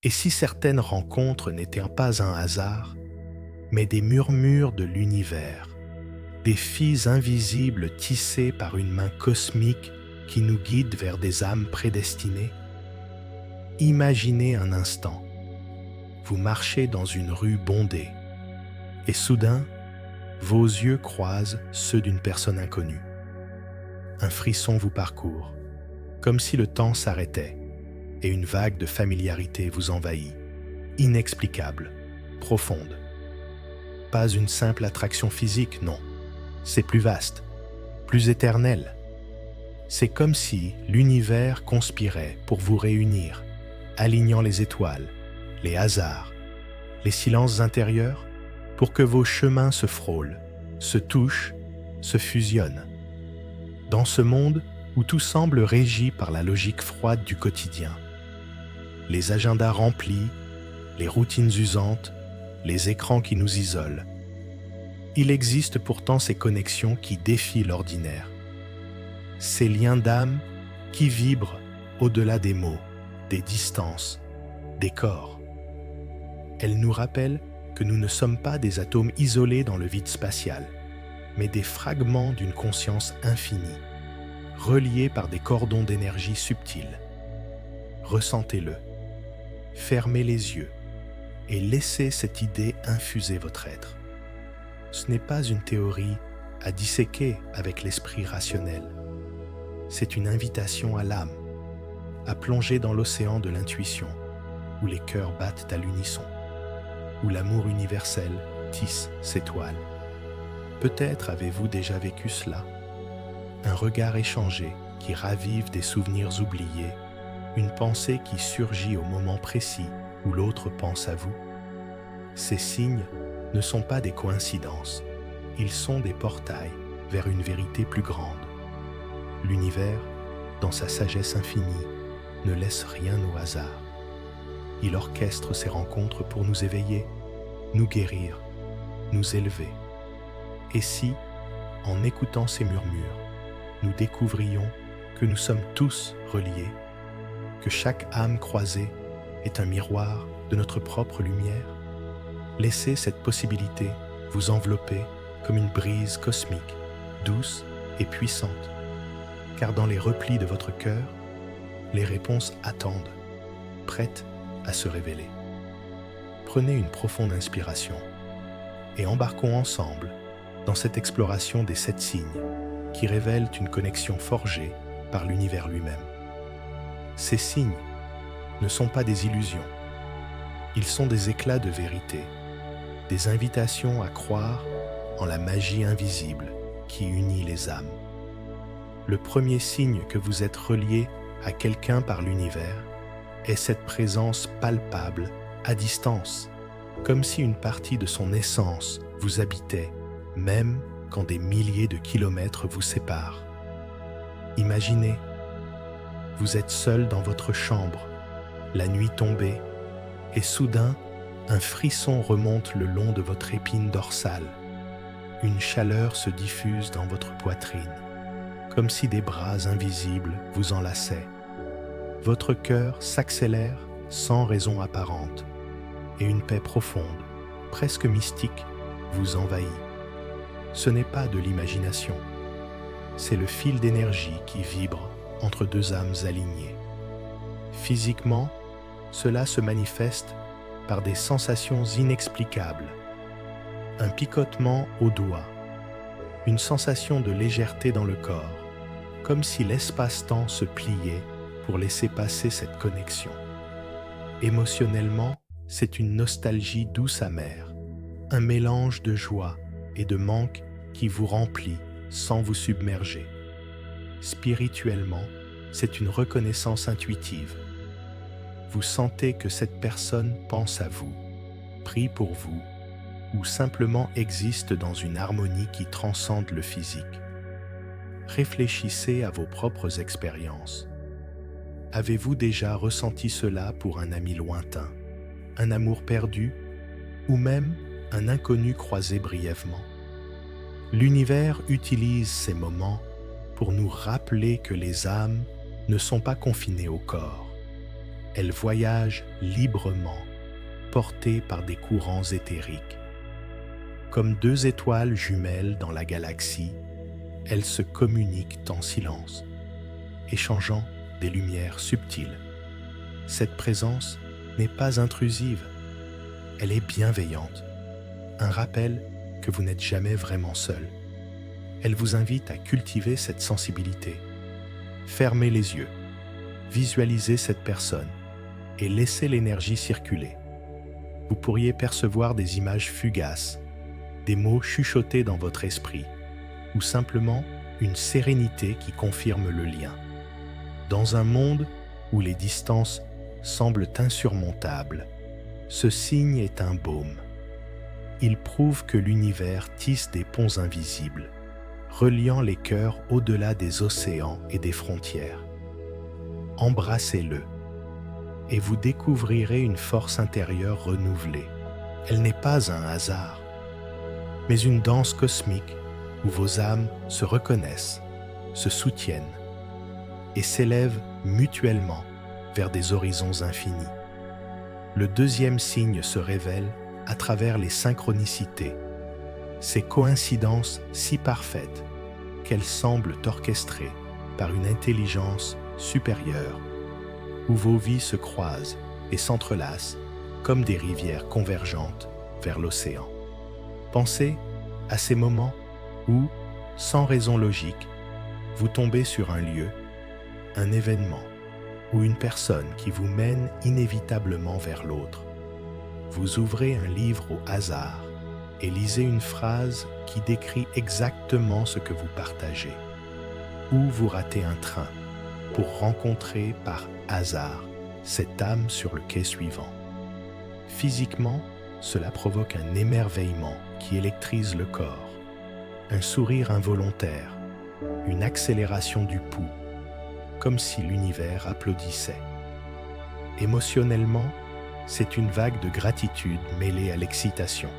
Et si certaines rencontres n'étaient pas un hasard, mais des murmures de l'univers, des fils invisibles tissés par une main cosmique qui nous guide vers des âmes prédestinées? Imaginez un instant, vous marchez dans une rue bondée, et soudain, vos yeux croisent ceux d'une personne inconnue. Un frisson vous parcourt, comme si le temps s'arrêtait, et une vague de familiarité vous envahit, inexplicable, profonde. Pas une simple attraction physique, non. C'est plus vaste, plus éternel. C'est comme si l'univers conspirait pour vous réunir, alignant les étoiles, les hasards, les silences intérieurs, pour que vos chemins se frôlent, se touchent, se fusionnent. Dans ce monde où tout semble régi par la logique froide du quotidien, les agendas remplis, les routines usantes, les écrans qui nous isolent, il existe pourtant ces connexions qui défient l'ordinaire, ces liens d'âme qui vibrent au-delà des mots, des distances, des corps. Elles nous rappellent que nous ne sommes pas des atomes isolés dans le vide spatial, mais des fragments d'une conscience infinie, reliés par des cordons d'énergie subtils. Ressentez-le, fermez les yeux et laissez cette idée infuser votre être. Ce n'est pas une théorie à disséquer avec l'esprit rationnel. C'est une invitation à l'âme, à plonger dans l'océan de l'intuition, où les cœurs battent à l'unisson, où l'amour universel tisse ses toiles. Peut-être avez-vous déjà vécu cela, un regard échangé qui ravive des souvenirs oubliés, une pensée qui surgit au moment précis où l'autre pense à vous. Ces signes ne sont pas des coïncidences, ils sont des portails vers une vérité plus grande. L'univers, dans sa sagesse infinie, ne laisse rien au hasard. Il orchestre ces rencontres pour nous éveiller, nous guérir, nous élever. Et si, en écoutant ces murmures, nous découvrions que nous sommes tous reliés, que chaque âme croisée est un miroir de notre propre lumière? Laissez cette possibilité vous envelopper comme une brise cosmique, douce et puissante, car dans les replis de votre cœur, les réponses attendent, prêtes à se révéler. Prenez une profonde inspiration et embarquons ensemble dans cette exploration des 7 signes qui révèlent une connexion forgée par l'univers lui-même. Ces signes ne sont pas des illusions, ils sont des éclats de vérité, des invitations à croire en la magie invisible qui unit les âmes. Le premier signe que vous êtes relié à quelqu'un par l'univers est cette présence palpable à distance, comme si une partie de son essence vous habitait, même quand des milliers de kilomètres vous séparent. Imaginez, vous êtes seul dans votre chambre, la nuit tombée, et soudain, un frisson remonte le long de votre épine dorsale. Une chaleur se diffuse dans votre poitrine, comme si des bras invisibles vous enlaçaient. Votre cœur s'accélère sans raison apparente, et une paix profonde, presque mystique, vous envahit. Ce n'est pas de l'imagination, c'est le fil d'énergie qui vibre entre 2 âmes alignées. Physiquement, cela se manifeste par des sensations inexplicables, un picotement au doigt, une sensation de légèreté dans le corps, comme si l'espace-temps se pliait pour laisser passer cette connexion. Émotionnellement, c'est une nostalgie douce amère, un mélange de joie et de manque qui vous remplit sans vous submerger. Spirituellement, c'est une reconnaissance intuitive. Vous sentez que cette personne pense à vous, prie pour vous, ou simplement existe dans une harmonie qui transcende le physique. Réfléchissez à vos propres expériences. Avez-vous déjà ressenti cela pour un ami lointain, un amour perdu, ou même un inconnu croisé brièvement? L'univers utilise ces moments pour nous rappeler que les âmes ne sont pas confinées au corps. elles voyagent librement, portées par des courants éthériques. Comme deux étoiles jumelles dans la galaxie, elles se communiquent en silence, échangeant des lumières subtiles. Cette présence n'est pas intrusive, elle est bienveillante, un rappel que vous n'êtes jamais vraiment seul. Elle vous invite à cultiver cette sensibilité. Fermez les yeux, visualisez cette personne et laissez l'énergie circuler. Vous pourriez percevoir des images fugaces, des mots chuchotés dans votre esprit, ou simplement une sérénité qui confirme le lien. Dans un monde où les distances semblent insurmontables, ce signe est un baume. Il prouve que l'univers tisse des ponts invisibles, reliant les cœurs au-delà des océans et des frontières. Embrassez-le, et vous découvrirez une force intérieure renouvelée. Elle n'est pas un hasard, mais une danse cosmique où vos âmes se reconnaissent, se soutiennent et s'élèvent mutuellement vers des horizons infinis. Le deuxième signe se révèle à travers les synchronicités, ces coïncidences si parfaites qu'elles semblent orchestrées par une intelligence supérieure, où vos vies se croisent et s'entrelacent comme des rivières convergentes vers l'océan. Pensez à ces moments où, sans raison logique, vous tombez sur un lieu, un événement ou une personne qui vous mène inévitablement vers l'autre. Vous ouvrez un livre au hasard et lisez une phrase qui décrit exactement ce que vous partagez. Ou vous ratez un train pour rencontrer par hasard cette âme sur le quai suivant. Physiquement, cela provoque un émerveillement qui électrise le corps, un sourire involontaire, une accélération du pouls, comme si l'univers applaudissait. Émotionnellement, c'est une vague de gratitude mêlée à l'excitation,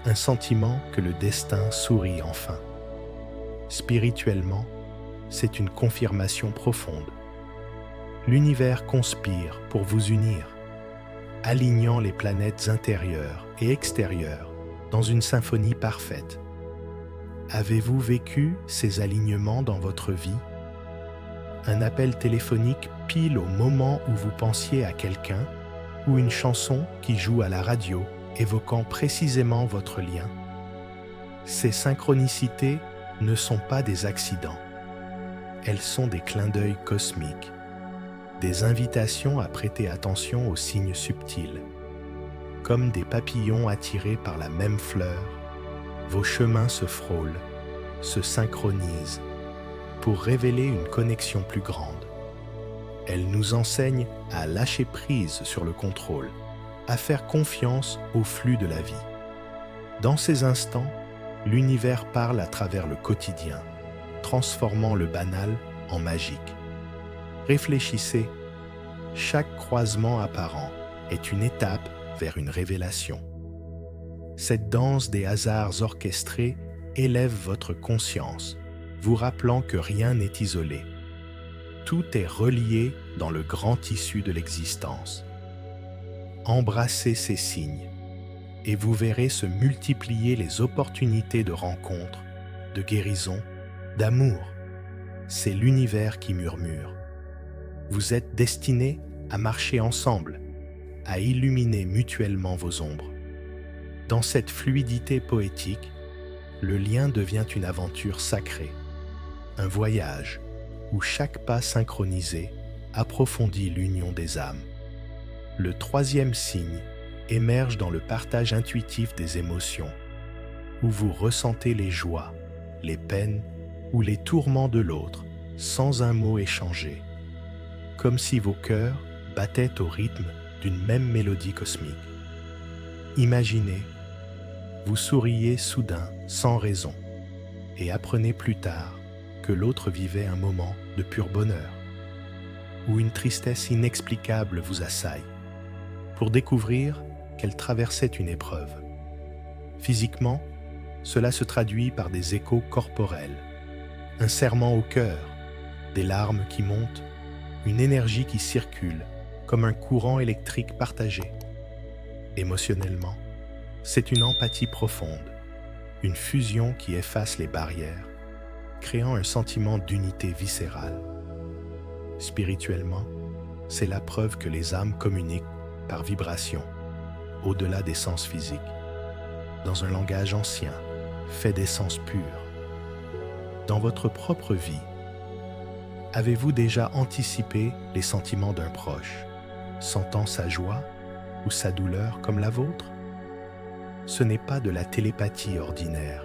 un sentiment que le destin sourit enfin. Spirituellement, c'est une confirmation profonde. L'univers conspire pour vous unir, alignant les planètes intérieures et extérieures dans une symphonie parfaite. Avez-vous vécu ces alignements dans votre vie? Un appel téléphonique pile au moment où vous pensiez à quelqu'un, ou une chanson qui joue à la radio évoquant précisément votre lien? Ces synchronicités ne sont pas des accidents. Elles sont des clins d'œil cosmiques, des invitations à prêter attention aux signes subtils. Comme des papillons attirés par la même fleur, vos chemins se frôlent, se synchronisent, pour révéler une connexion plus grande. Elle nous enseigne à lâcher prise sur le contrôle, à faire confiance au flux de la vie. Dans ces instants, l'univers parle à travers le quotidien, transformant le banal en magique. Réfléchissez, chaque croisement apparent est une étape vers une révélation. Cette danse des hasards orchestrés élève votre conscience, vous rappelant que rien n'est isolé. Tout est relié dans le grand tissu de l'existence. Embrassez ces signes et vous verrez se multiplier les opportunités de rencontres, de guérison, d'amour. C'est l'univers qui murmure. Vous êtes destinés à marcher ensemble, à illuminer mutuellement vos ombres. Dans cette fluidité poétique, le lien devient une aventure sacrée, un voyage où chaque pas synchronisé approfondit l'union des âmes. Le troisième signe émerge dans le partage intuitif des émotions, où vous ressentez les joies, les peines ou les tourments de l'autre sans un mot échangé, comme si vos cœurs battaient au rythme d'une même mélodie cosmique. Imaginez, vous souriez soudain sans raison et apprenez plus tard que l'autre vivait un moment de pur bonheur, ou une tristesse inexplicable vous assaille, pour découvrir qu'elle traversait une épreuve. Physiquement, cela se traduit par des échos corporels, un serrement au cœur, des larmes qui montent, une énergie qui circule, comme un courant électrique partagé. Émotionnellement, c'est une empathie profonde, une fusion qui efface les barrières, créant un sentiment d'unité viscérale. Spirituellement, c'est la preuve que les âmes communiquent par vibration, au-delà des sens physiques, dans un langage ancien, fait d'essence pure. Dans votre propre vie, avez-vous déjà anticipé les sentiments d'un proche, sentant sa joie ou sa douleur comme la vôtre? Ce n'est pas de la télépathie ordinaire,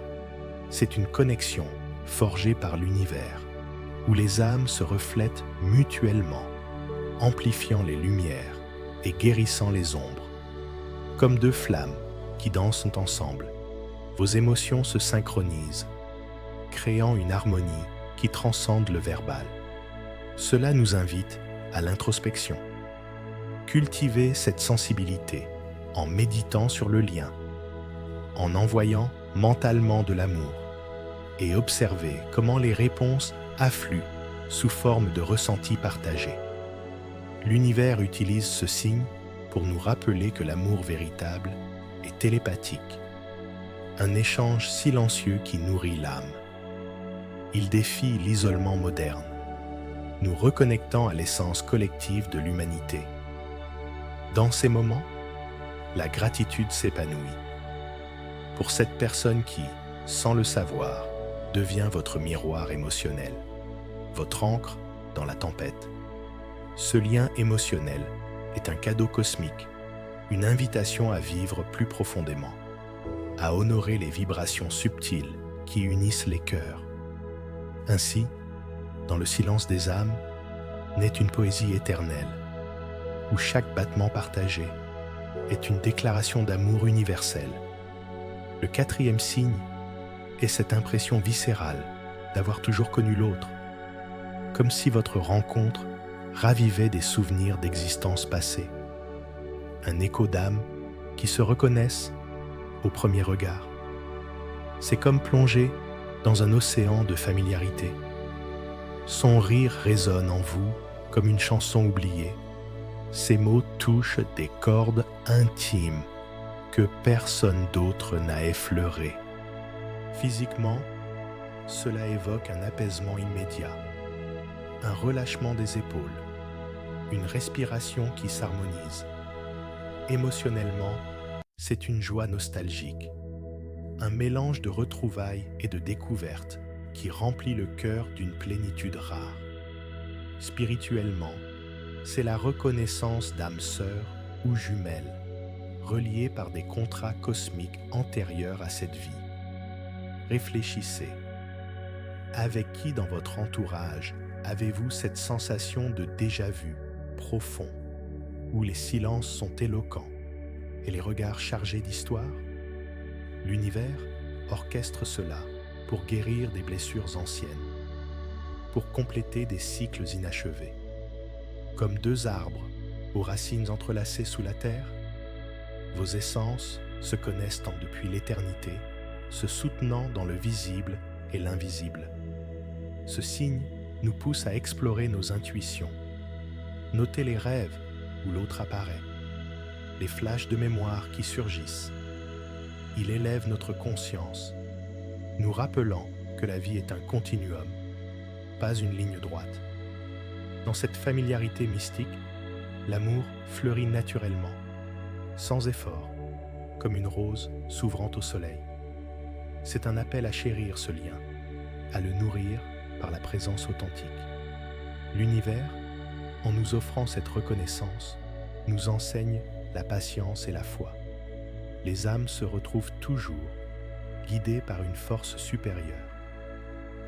c'est une connexion forgée par l'univers, où les âmes se reflètent mutuellement, amplifiant les lumières et guérissant les ombres. Comme deux flammes qui dansent ensemble, vos émotions se synchronisent, créant une harmonie qui transcende le verbal. Cela nous invite à l'introspection. Cultivez cette sensibilité en méditant sur le lien, en envoyant mentalement de l'amour et observez comment les réponses affluent sous forme de ressentis partagés. L'univers utilise ce signe pour nous rappeler que l'amour véritable est télépathique, un échange silencieux qui nourrit l'âme. Il défie l'isolement moderne, nous reconnectant à l'essence collective de l'humanité. Dans ces moments, la gratitude s'épanouit. Pour cette personne qui, sans le savoir, devient votre miroir émotionnel, votre ancre dans la tempête. Ce lien émotionnel est un cadeau cosmique, une invitation à vivre plus profondément, à honorer les vibrations subtiles qui unissent les cœurs. Ainsi, dans le silence des âmes, naît une poésie éternelle, où chaque battement partagé est une déclaration d'amour universel. Le quatrième signe est cette impression viscérale d'avoir toujours connu l'autre, comme si votre rencontre ravivait des souvenirs d'existence passée. Un écho d'âmes qui se reconnaissent au premier regard. C'est comme plonger dans un océan de familiarité. Son rire résonne en vous comme une chanson oubliée. Ses mots touchent des cordes intimes que personne d'autre n'a effleurées. Physiquement, cela évoque un apaisement immédiat, un relâchement des épaules, une respiration qui s'harmonise. Émotionnellement, c'est une joie nostalgique, un mélange de retrouvailles et de découvertes qui remplit le cœur d'une plénitude rare. Spirituellement, c'est la reconnaissance d'âmes sœurs ou jumelles, reliées par des contrats cosmiques antérieurs à cette vie. Réfléchissez. Avec qui dans votre entourage avez-vous cette sensation de déjà-vu profond, où les silences sont éloquents et les regards chargés d'histoire? L'univers orchestre cela pour guérir des blessures anciennes, pour compléter des cycles inachevés. Comme deux arbres aux racines entrelacées sous la terre, vos essences se connaissent depuis l'éternité, se soutenant dans le visible et l'invisible. Ce signe nous pousse à explorer nos intuitions, noter les rêves où l'autre apparaît, les flashs de mémoire qui surgissent. Il élève notre conscience, nous rappelant que la vie est un continuum, pas une ligne droite. Dans cette familiarité mystique, l'amour fleurit naturellement, sans effort, comme une rose s'ouvrant au soleil. C'est un appel à chérir ce lien, à le nourrir par la présence authentique. L'univers, en nous offrant cette reconnaissance, nous enseigne la patience et la foi. Les âmes se retrouvent toujours guidées par une force supérieure.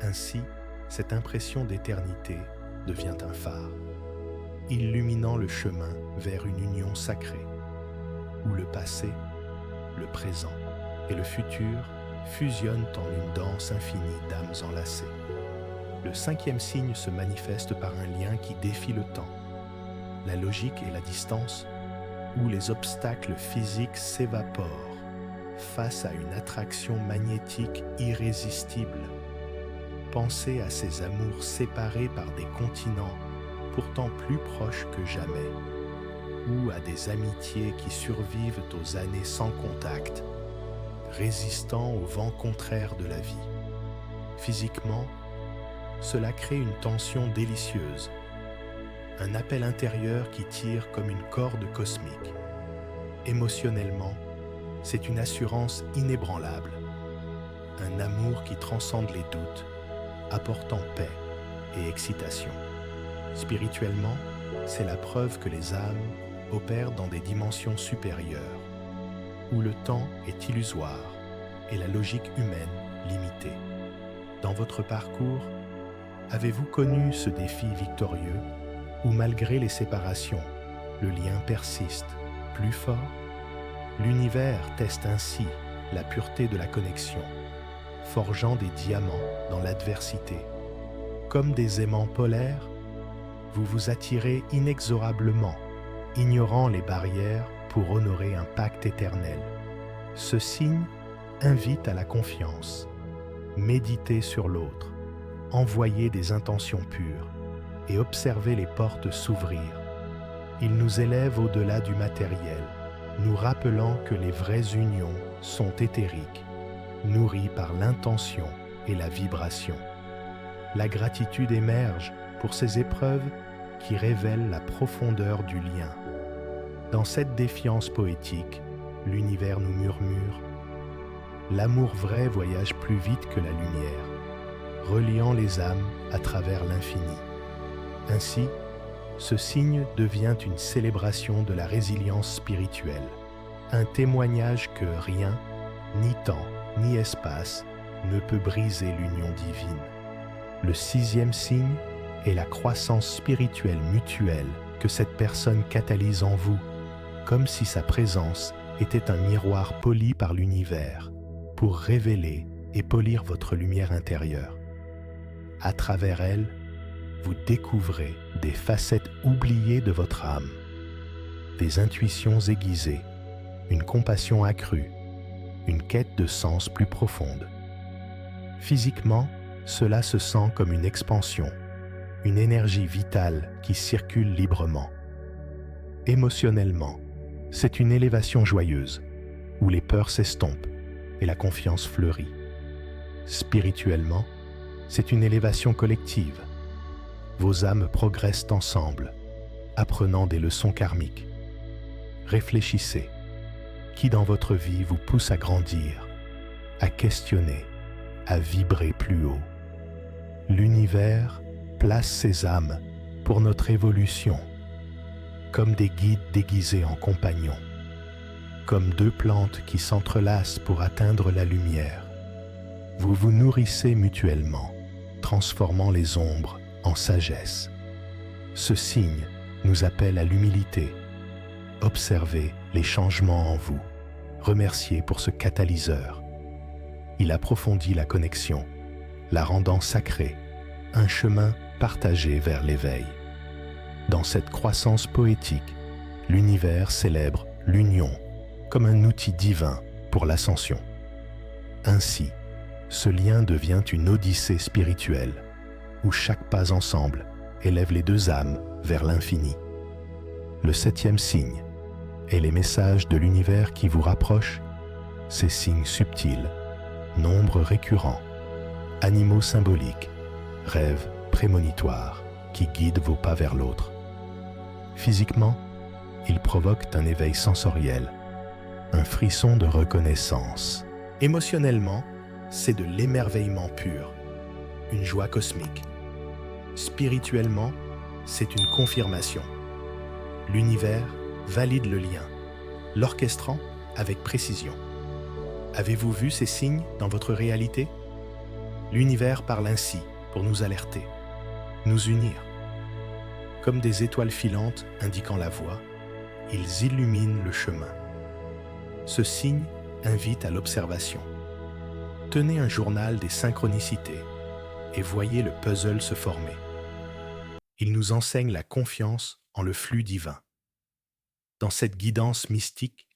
Ainsi, cette impression d'éternité devient un phare, illuminant le chemin vers une union sacrée, où le passé, le présent et le futur fusionnent en une danse infinie d'âmes enlacées. Le cinquième signe se manifeste par un lien qui défie le temps, la logique et la distance, où les obstacles physiques s'évaporent face à une attraction magnétique irrésistible. Pensez à ces amours séparés par des continents, pourtant plus proches que jamais. ou à des amitiés qui survivent aux années sans contact, résistant aux vents contraires de la vie. Physiquement, cela crée une tension délicieuse, un appel intérieur qui tire comme une corde cosmique. Émotionnellement, c'est une assurance inébranlable, un amour qui transcende les doutes, apportant paix et excitation. Spirituellement, c'est la preuve que les âmes opèrent dans des dimensions supérieures, où le temps est illusoire et la logique humaine limitée. Dans votre parcours, avez-vous connu ce défi victorieux où malgré les séparations, le lien persiste plus fort? L'univers teste ainsi la pureté de la connexion, forgeant des diamants dans l'adversité. Comme des aimants polaires, vous vous attirez inexorablement, ignorant les barrières pour honorer un pacte éternel. Ce signe invite à la confiance. Méditez sur l'autre, envoyez des intentions pures et observez les portes s'ouvrir. Il nous élève au-delà du matériel, nous rappelant que les vraies unions sont éthériques, nourries par l'intention et la vibration. La gratitude émerge pour ces épreuves qui révèlent la profondeur du lien. Dans cette défiance poétique, l'univers nous murmure « L'amour vrai voyage plus vite que la lumière, reliant les âmes à travers l'infini. » Ainsi, ce signe devient une célébration de la résilience spirituelle, un témoignage que rien, ni temps, ni espace, ne peut briser l'union divine. Le 6e signe est la croissance spirituelle mutuelle que cette personne catalyse en vous, comme si sa présence était un miroir poli par l'univers pour révéler et polir votre lumière intérieure. À travers elle, vous découvrez des facettes oubliées de votre âme, des intuitions aiguisées, une compassion accrue, une quête de sens plus profonde. Physiquement, cela se sent comme une expansion, une énergie vitale qui circule librement. Émotionnellement, c'est une élévation joyeuse, où les peurs s'estompent et la confiance fleurit. Spirituellement, c'est une élévation collective. Vos âmes progressent ensemble, apprenant des leçons karmiques. Réfléchissez. Qui dans votre vie vous pousse à grandir, à questionner, à vibrer plus haut? L'univers place ses âmes pour notre évolution, comme des guides déguisés en compagnons, comme deux plantes qui s'entrelacent pour atteindre la lumière. Vous vous nourrissez mutuellement, transformant les ombres en sagesse. Ce signe nous appelle à l'humilité. Observez les changements en vous. Remerciez pour ce catalyseur. Il approfondit la connexion, la rendant sacrée, un chemin partagé vers l'éveil. Dans cette croissance poétique, l'univers célèbre l'union comme un outil divin pour l'ascension. Ainsi, ce lien devient une odyssée spirituelle, où chaque pas ensemble élève les deux âmes vers l'infini. Le 7e signe est les messages de l'univers qui vous rapprochent, ces signes subtils, nombres récurrents, animaux symboliques, rêves prémonitoires qui guident vos pas vers l'autre. Physiquement, ils provoquent un éveil sensoriel, un frisson de reconnaissance. Émotionnellement, c'est de l'émerveillement pur, une joie cosmique. Spirituellement, c'est une confirmation. L'univers valide le lien, l'orchestrant avec précision. Avez-vous vu ces signes dans votre réalité? L'univers parle ainsi pour nous alerter, nous unir. Comme des étoiles filantes indiquant la voie, ils illuminent le chemin. Ce signe invite à l'observation. Tenez un journal des synchronicités et voyez le puzzle se former. Il nous enseigne la confiance en le flux divin. Dans cette guidance mystique,